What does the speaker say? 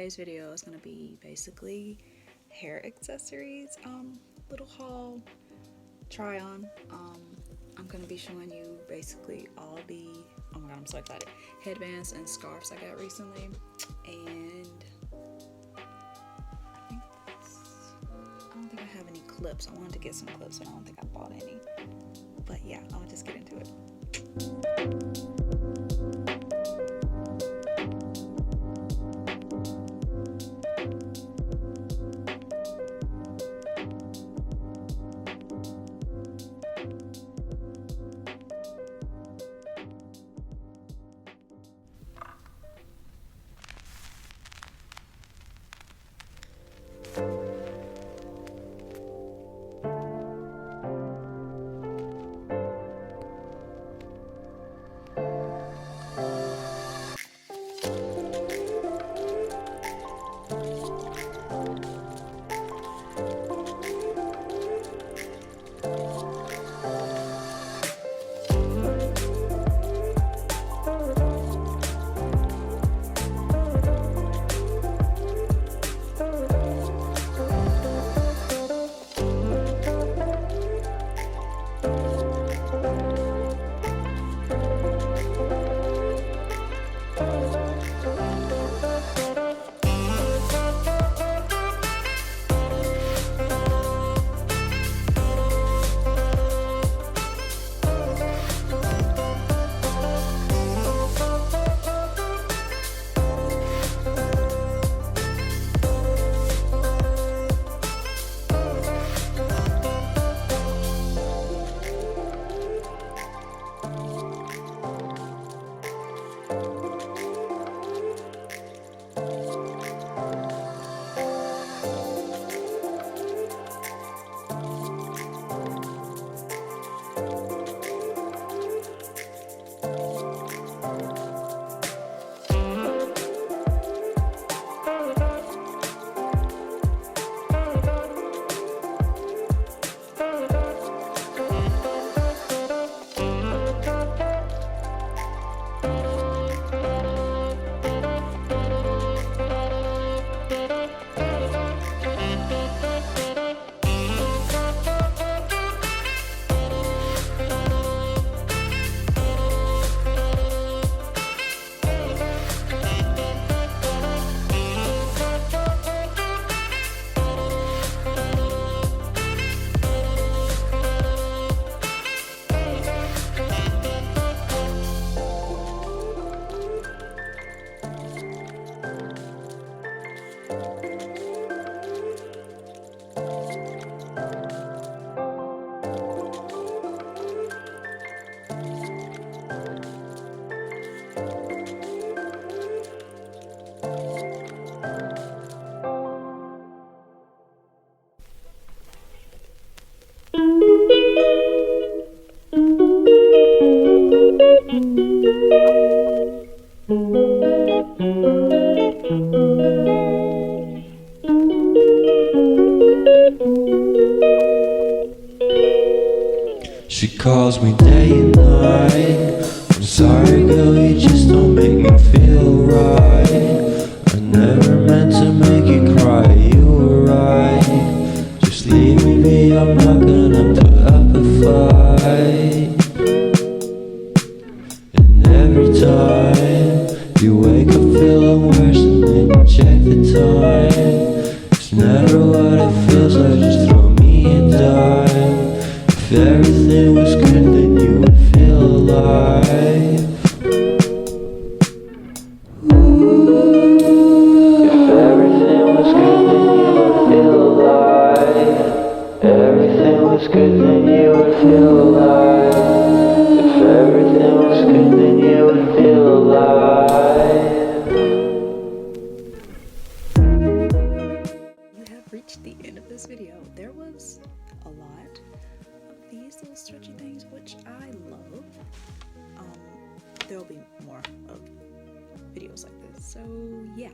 today's video is going to be basically hair accessories, little haul, try on. I'm going to be showing you basically all the, oh my god, I'm so excited, headbands and scarves I got recently. And I don't think I have any clips. I wanted to get some clips, but I don't think I bought any. But yeah, I'll just get into it. She calls me day and night. I'm sorry girl, you just don't make me feel right. I never meant to make you cry, you were right. Just leave me be, I'm not gonna put up a fight. And every time you wake up feeling worse and then you check the time. It's never what it feels like, just throw me a dime. If everything was good, then you would feel alive. If everything was good, then you would feel alive. Everything was good, then you would feel alive. If everything was good, then you would feel alive. You have reached the end of this video. There was a lot of these little stretchy things, which I love. There will be more of videos like this. So yeah,